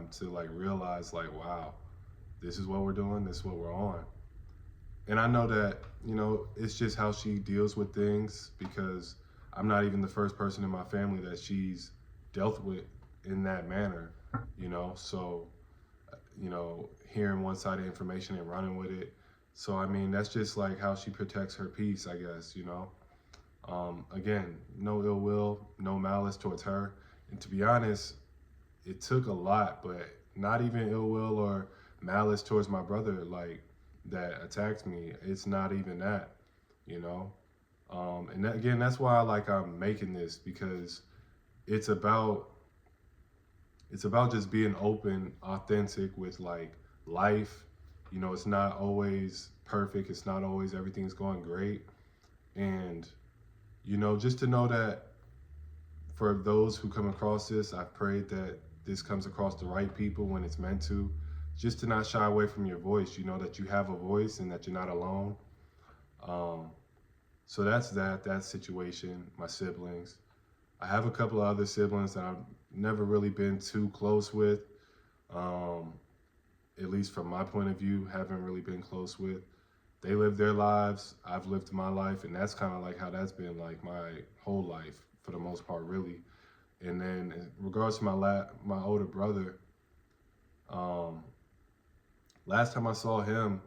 time to like realize like, wow, this is what we're doing, this is what we're on. And I know that, it's just how she deals with things because I'm not even the first person in my family that she's dealt with in that manner, So, hearing one side of information and running with it. So, I mean, that's just like how she protects her peace, I guess. Again, no ill will, no malice towards her. And to be honest, it took a lot, but not even ill will or malice towards my brother, like that attacked me. It's not even that, you know. And that, again, that's why I'm making this because it's about it's about just being open, authentic with like life. It's not always perfect. It's not always everything's going great, and just to know that for those who come across this, I've prayed that this comes across the right people when it's meant to. Just to not shy away from your voice. You know that you have a voice and that you're not alone. Um, so that's that situation. My siblings. I have a couple of other siblings that I've never really been too close with. Um, at least from my point of view, haven't really been close with. They live their lives. I've lived my life, and that's kind of like how that's been like my whole life for the most part, really. And then in regards to my older brother, um, last time I saw him,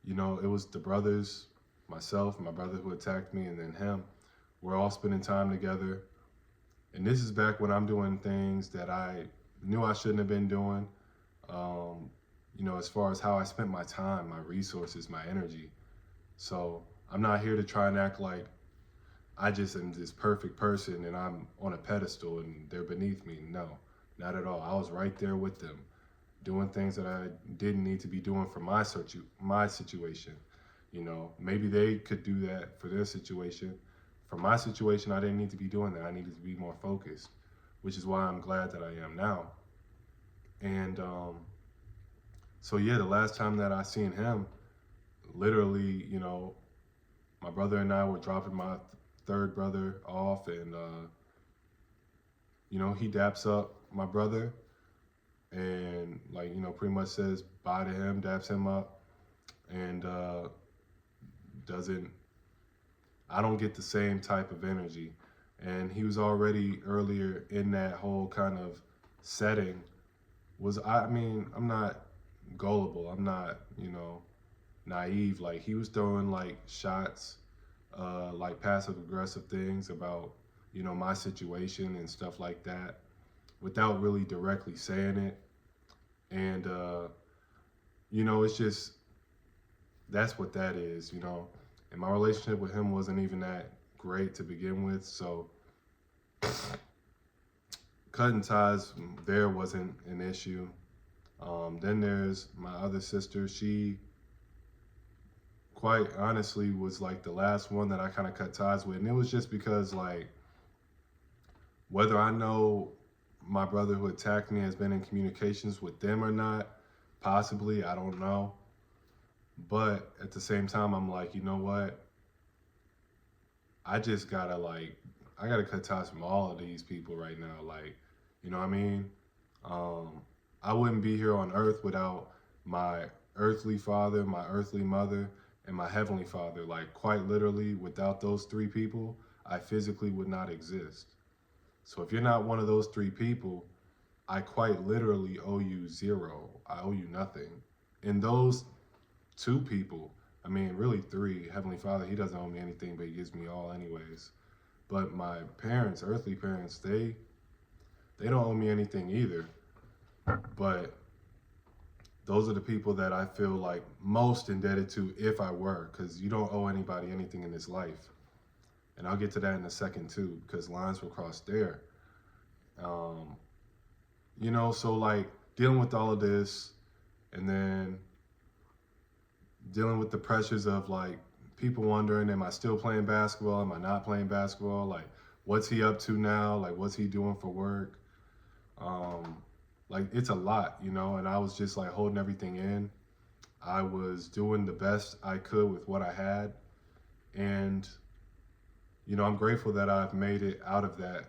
it was the brothers, myself, my brother who attacked me, and then him. We're all spending time together. And this is back when I'm doing things that I knew I shouldn't have been doing. Um, as far as how I spent my time, my resources, my energy. So I'm not here to try and act like I just am this perfect person and I'm on a pedestal and they're beneath me. No, not at all. I was right there with them, doing things that I didn't need to be doing for my situation. Maybe they could do that for their situation. For my situation, I didn't need to be doing that. I needed to be more focused, which is why I'm glad that I am now. And so yeah, the last time that I seen him, literally, my brother and I were dropping my third brother off, and he daps up my brother, and like pretty much says bye to him, daps him up, and doesn't. I don't get the same type of energy, and he was already earlier in that whole kind of setting. I mean, I'm not gullible. I'm not naive. Like he was throwing like shots, like passive aggressive things about my situation and stuff like that, without really directly saying it. And it's just that's what that is. And my relationship with him wasn't even that great to begin with, so cutting ties there wasn't an issue. Then there's my other sister. She quite honestly was like the last one that I kind of cut ties with, and it was just because like whether I know my brother who attacked me has been in communications with them or not, possibly, I don't know. But at the same time, I'm like, you know what? I just gotta like, I gotta cut ties from all of these people right now. Like, you know what I mean? Um, I wouldn't be here on earth without my earthly father, my earthly mother, and my heavenly father. Like, quite literally, without those three people, I physically would not exist. So if you're not one of those three people, I quite literally owe you zero. I owe you nothing. And those two people, I mean, really three. Heavenly Father, He doesn't owe me anything, but He gives me all anyways. But my parents, earthly parents, they don't owe me anything either. But those are the people that I feel like most indebted to if I were, because you don't owe anybody anything in this life. And I'll get to that in a second too, because lines will cross there. Um, so like dealing with all of this and then dealing with the pressures of like people wondering, am I still playing basketball? Am I not playing basketball? Like, what's he up to now? Like, what's he doing for work? Um, like, it's a lot, and I was just like holding everything in. I was doing the best I could with what I had. And, I'm grateful that I've made it out of that,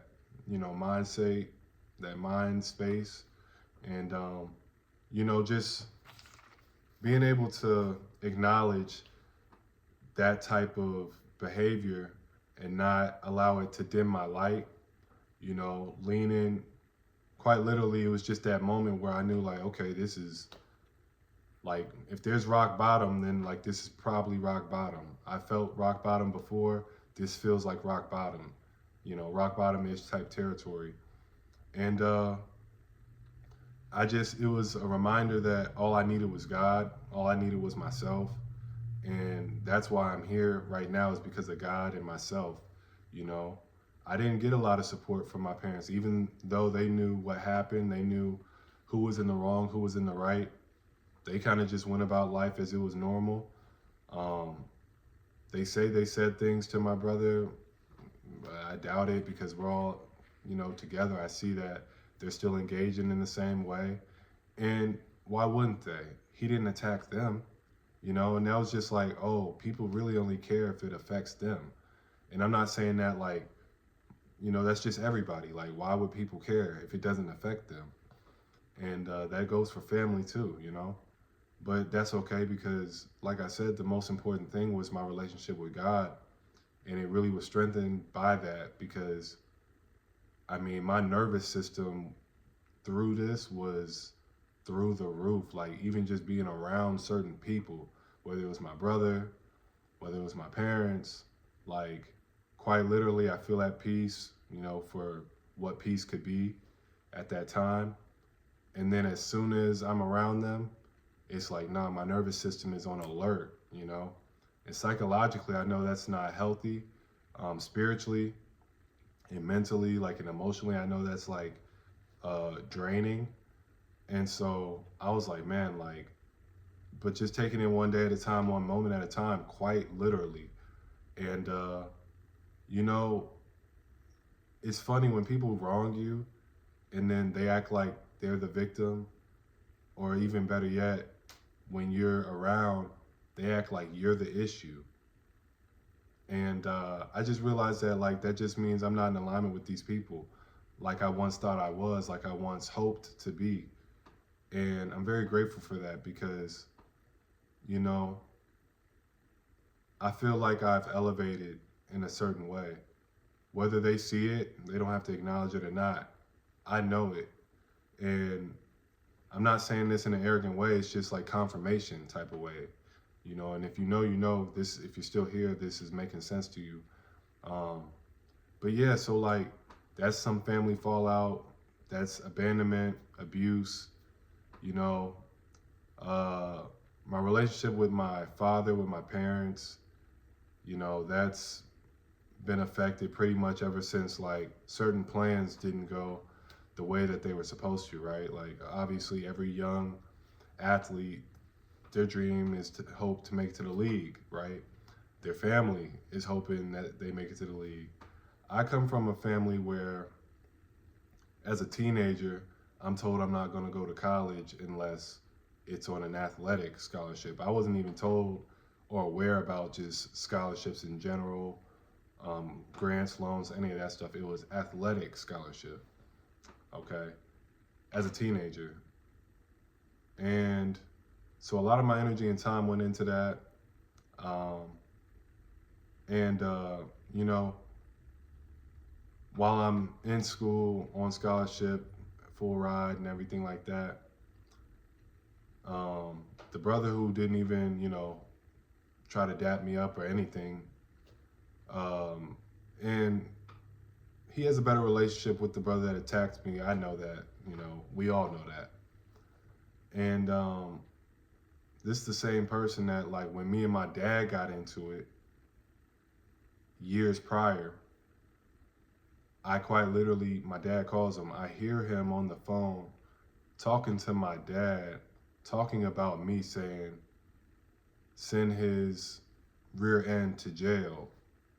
mindset, that mind space. And just being able to acknowledge that type of behavior and not allow it to dim my light, leaning, quite literally, it was just that moment where I knew, like, okay, this is like, if there's rock bottom, then like this is probably rock bottom. I felt rock bottom before. This feels like rock bottom, rock bottom ish type territory. And it was a reminder that all I needed was God. All I needed was myself. And that's why I'm here right now, is because of God and myself. You know, I didn't get a lot of support from my parents, even though they knew what happened. They knew who was in the wrong, who was in the right. They kind of just went about life as it was normal. Um, they say they said things to my brother, but I doubt it, because we're all, together. I see that they're still engaging in the same way. And why wouldn't they? He didn't attack them, and that was just like, oh, people really only care if it affects them. And I'm not saying that like, that's just everybody. Like, why would people care if it doesn't affect them? And that goes for family too. But that's okay, because, like I said, the most important thing was my relationship with God. And it really was strengthened by that, because, I mean, my nervous system through this was through the roof. Like, even just being around certain people, whether it was my brother, whether it was my parents, like, quite literally, I feel at peace, for what peace could be at that time. And then as soon as I'm around them, it's like, nah, my nervous system is on alert. And psychologically, I know that's not healthy. Spiritually and mentally, like, and emotionally, I know that's like draining. And so I was like, man, like, but just taking it one day at a time, one moment at a time, quite literally. And, you know, it's funny when people wrong you and then they act like they're the victim, or even better yet, when you're around, they act like you're the issue. And I just realized that, like, that just means I'm not in alignment with these people like I once thought I was, like I once hoped to be. And I'm very grateful for that, because, you know, I feel like I've elevated in a certain way. Whether they see it, they don't have to acknowledge it or not. I know it. And I'm not saying this in an arrogant way, it's just like confirmation type of way. And if this, if you're still here, this is making sense to you. Um, but yeah, so like, that's some family fallout, that's abandonment, abuse, you know, uh, my relationship with my father, with my parents, that's been affected pretty much ever since, like, certain plans didn't go the way that they were supposed to, right? Like, obviously, every young athlete, their dream is to hope to make it to the league, right? Their family is hoping that they make it to the league. I come from a family where, as a teenager, I'm told I'm not going to go to college unless it's on an athletic scholarship. I wasn't even told or aware about just scholarships in general, grants, loans, any of that stuff. It was athletic scholarship, okay, as a teenager. And so a lot of my energy and time went into that. Um, and, you know, while I'm in school on scholarship, full ride and everything like that, the brother who didn't even, try to dap me up or anything, um, and he has a better relationship with the brother that attacked me. I know that, we all know that. And this is the same person that, like, when me and my dad got into it years prior, I quite literally, my dad calls him, I hear him on the phone talking to my dad, talking about me, saying, send his rear end to jail.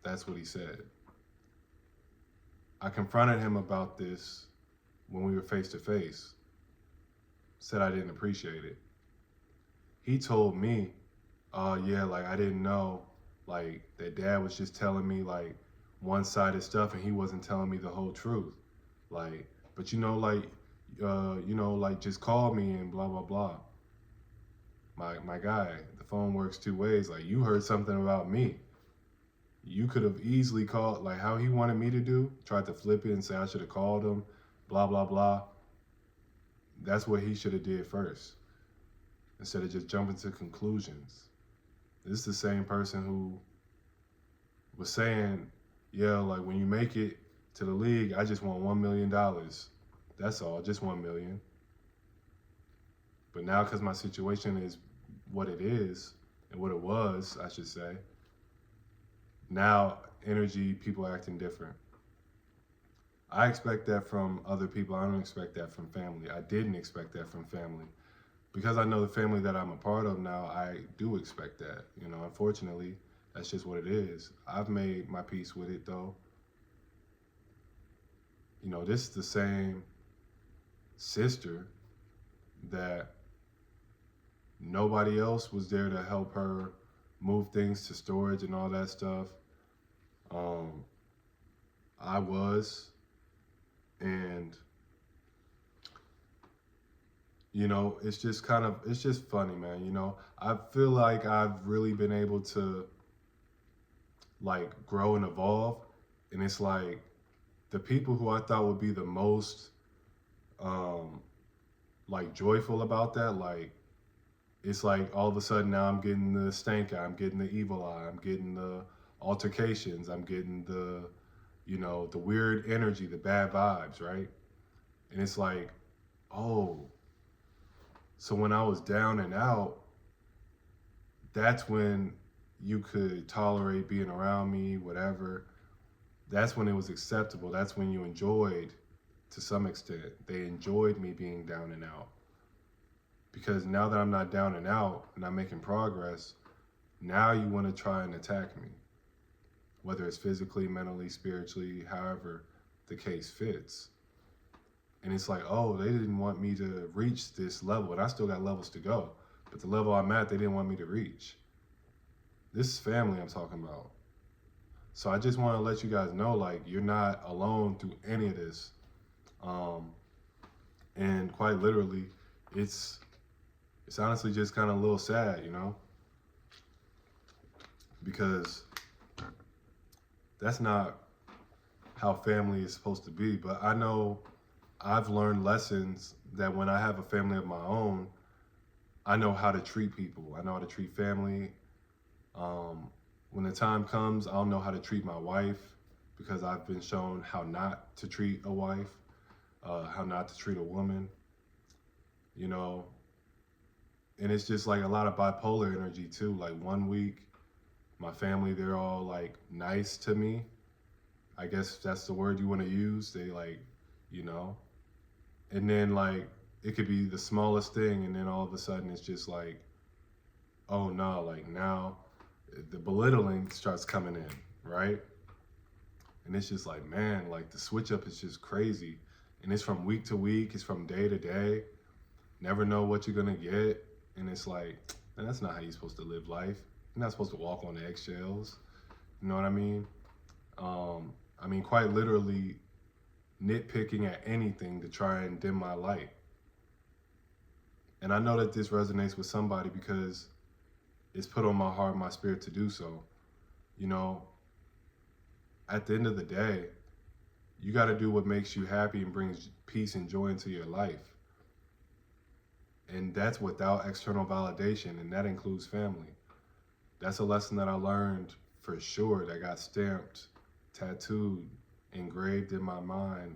That's what he said. I confronted him about this when we were face to face, said I didn't appreciate it. He told me, yeah, like, I didn't know, like, that dad was just telling me, like, one-sided stuff and he wasn't telling me the whole truth. Like, but like, like just call me and blah blah blah. My guy, the phone works two ways. Like you heard something about me. You could have easily called, like how he wanted me to do, tried to flip it and say I should have called him, blah blah blah. That's what he should have did first, instead of just jumping to conclusions. This is the same person who was saying, yeah, like when you make it to the league, I just want $1 million. That's all, just 1 million. But now, because my situation is what it is, and what it was, I should say, now energy, people acting different. I expect that from other people. I don't expect that from family. I didn't expect that from family. Because I know the family that I'm a part of now, I do expect that. Unfortunately, that's just what it is. I've made my peace with it though. This is the same sister that nobody else was there to help her move things to storage and all that stuff. Um, I was, and it's just funny, man. I feel like I've really been able to like grow and evolve, and it's like the people who I thought would be the most um like joyful about that, like it's like all of a sudden now I'm getting the stank eye, I'm getting the evil eye, I'm getting the altercations, I'm getting the weird energy, the bad vibes, right? And it's like, oh, so when I was down and out, that's when you could tolerate being around me, whatever. That's when it was acceptable. That's when you enjoyed, to some extent, they enjoyed me being down and out. Because now that I'm not down and out and I'm making progress, now you want to try and attack me, whether it's physically, mentally, spiritually, however the case fits. And it's like, oh, they didn't want me to reach this level, and I still got levels to go. But the level I'm at, they didn't want me to reach. This is family I'm talking about. So I just want to let you guys know, like, you're not alone through any of this. Um, and quite literally, it's honestly just kind of a little sad, because that's not how family is supposed to be. But I know I've learned lessons that when I have a family of my own, I know how to treat people. I know how to treat family. When the time comes, I'll know how to treat my wife, because I've been shown how not to treat a wife, how not to treat a woman, and it's just like a lot of bipolar energy too. Like one week, my family, they're all like nice to me. I guess that's the word you want to use. They like, you know, and then like it could be the smallest thing, and then all of a sudden it's just like, oh no, like now the belittling starts coming in, right? And it's just like, man, like the switch up is just crazy. And it's from week to week, it's from day to day. Never know what you're gonna get. And it's like, man, that's not how you're supposed to live life. You're not supposed to walk on eggshells. You know what I mean? Quite literally nitpicking at anything to try and dim my light. And I know that this resonates with somebody because it's put on my heart and my spirit to do so. You know, at the end of the day, you got to do what makes you happy and brings peace and joy into your life. And that's without external validation, and that includes family. That's a lesson that I learned for sure, that got stamped, tattooed, engraved in my mind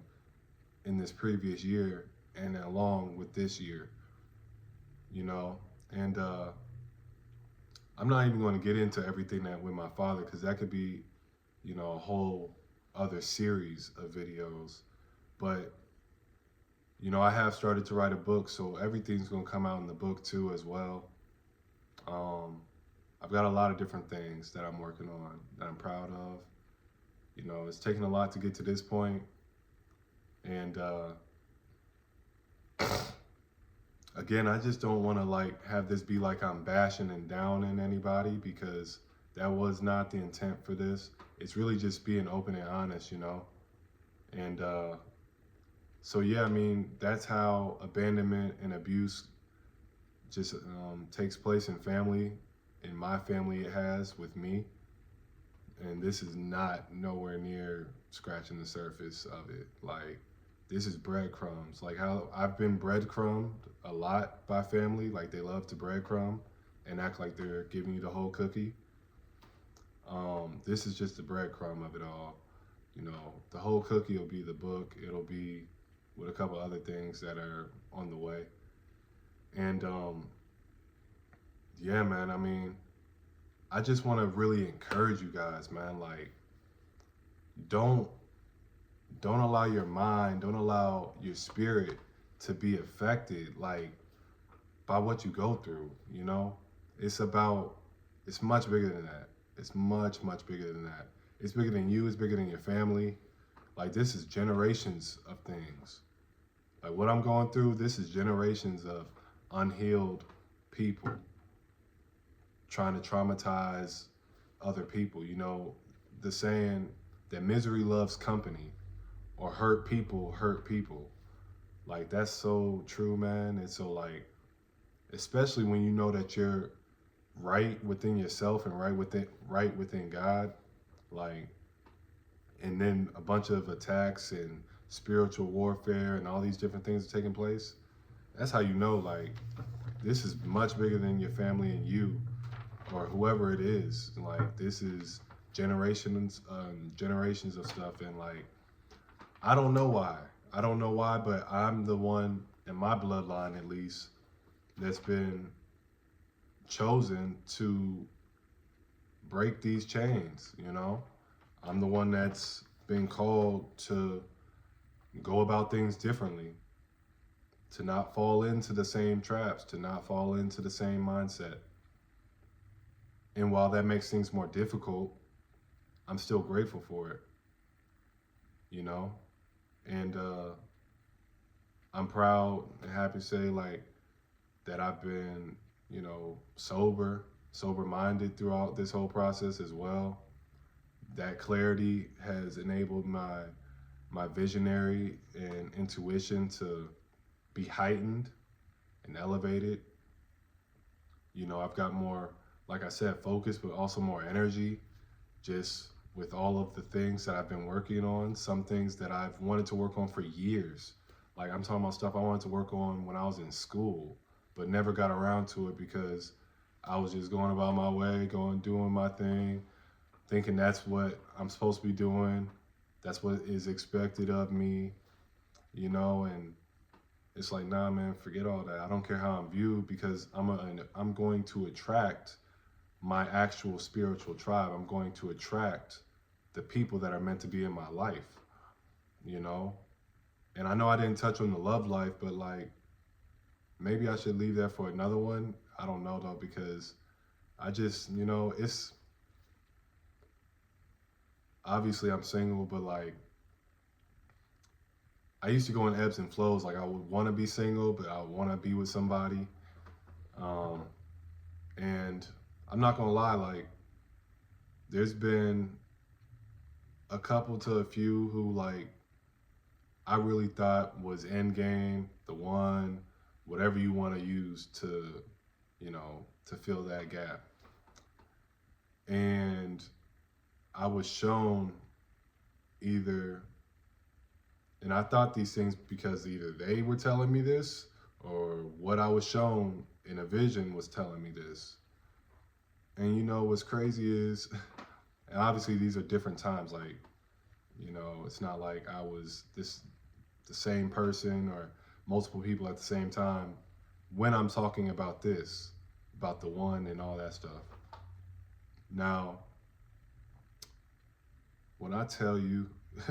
in this previous year and along with this year, you know. And I'm not even going to get into everything that with my father, because that could be, you know, a whole other series of videos. But you know, I have started to write a book, so everything's gonna come out in the book too as well. I've got a lot of different things that I'm working on that I'm proud of. You know, it's taken a lot to get to this point, and again, I just don't want to like have this be like I'm bashing and downing anybody, because that was not the intent for this. It's really just being open and honest, you know, and So yeah, I mean, that's how abandonment and abuse just takes place in family. In my family, it has with me, and this is not nowhere near scratching the surface of it. Like, this is breadcrumbs. Like how I've been breadcrumbed a lot by family. Like they love to breadcrumb and act like they're giving you the whole cookie. This is just the breadcrumb of it all. You know, the whole cookie will be the book. It'll be with a couple other things that are on the way. And yeah, man. I mean, I just want to really encourage you guys, man. Like, don't don't allow your mind, don't allow your spirit to be affected like by what you go through, you know? It's about it's much bigger than that. It's much bigger than that. It's bigger than you, it's bigger than your family. Like this is generations of things. Like what I'm going through, this is generations of unhealed people trying to traumatize other people. You know, the saying that misery loves company or hurt people. Like that's so true, man. It's so like, especially when you know that you're right within yourself and right within God, like, and then a bunch of attacks and spiritual warfare and all these different things are taking place. That's how you know, like, this is much bigger than your family and you or whoever it is. Like, this is generations of stuff, and like, I don't know why. I don't know why, but I'm the one in my bloodline, at least, that's been chosen to break these chains, you know? I'm the one that's been called to go about things differently, to not fall into the same traps, to not fall into the same mindset. And while that makes things more difficult, I'm still grateful for it, you know? And I'm proud and happy to say, like, that I've been, you know, sober minded throughout this whole process as well. That clarity has enabled my visionary and intuition to be heightened and elevated. You know, I've got more, like I said, focus, but also more energy, just with all of the things that I've been working on. Some things that I've wanted to work on for years. Like I'm talking about stuff I wanted to work on when I was in school, but never got around to it because I was just going about my way, doing my thing, thinking that's what I'm supposed to be doing. That's what is expected of me, you know, and it's like, nah, man, forget all that. I don't care how I'm viewed because I'm going to attract my actual spiritual tribe. I'm going to attract the people that are meant to be in my life, you know? And I know I didn't touch on the love life, but like maybe I should leave that for another one. I don't know though, because I just, you know, it's obviously I'm single, but like I used to go in ebbs and flows. Like I would want to be single, but I would want to be with somebody. Um, and I'm not gonna lie, like there's been a couple to a few who like I really thought was end game, the one, whatever you want to use to, you know, to fill that gap. And I was shown either, and I thought these things because either they were telling me this or what I was shown in a vision was telling me this. And you know what's crazy is, and obviously these are different times. Like, you know, it's not like I was the same person or multiple people at the same time when I'm talking about this, about the one and all that stuff. Now, when I tell you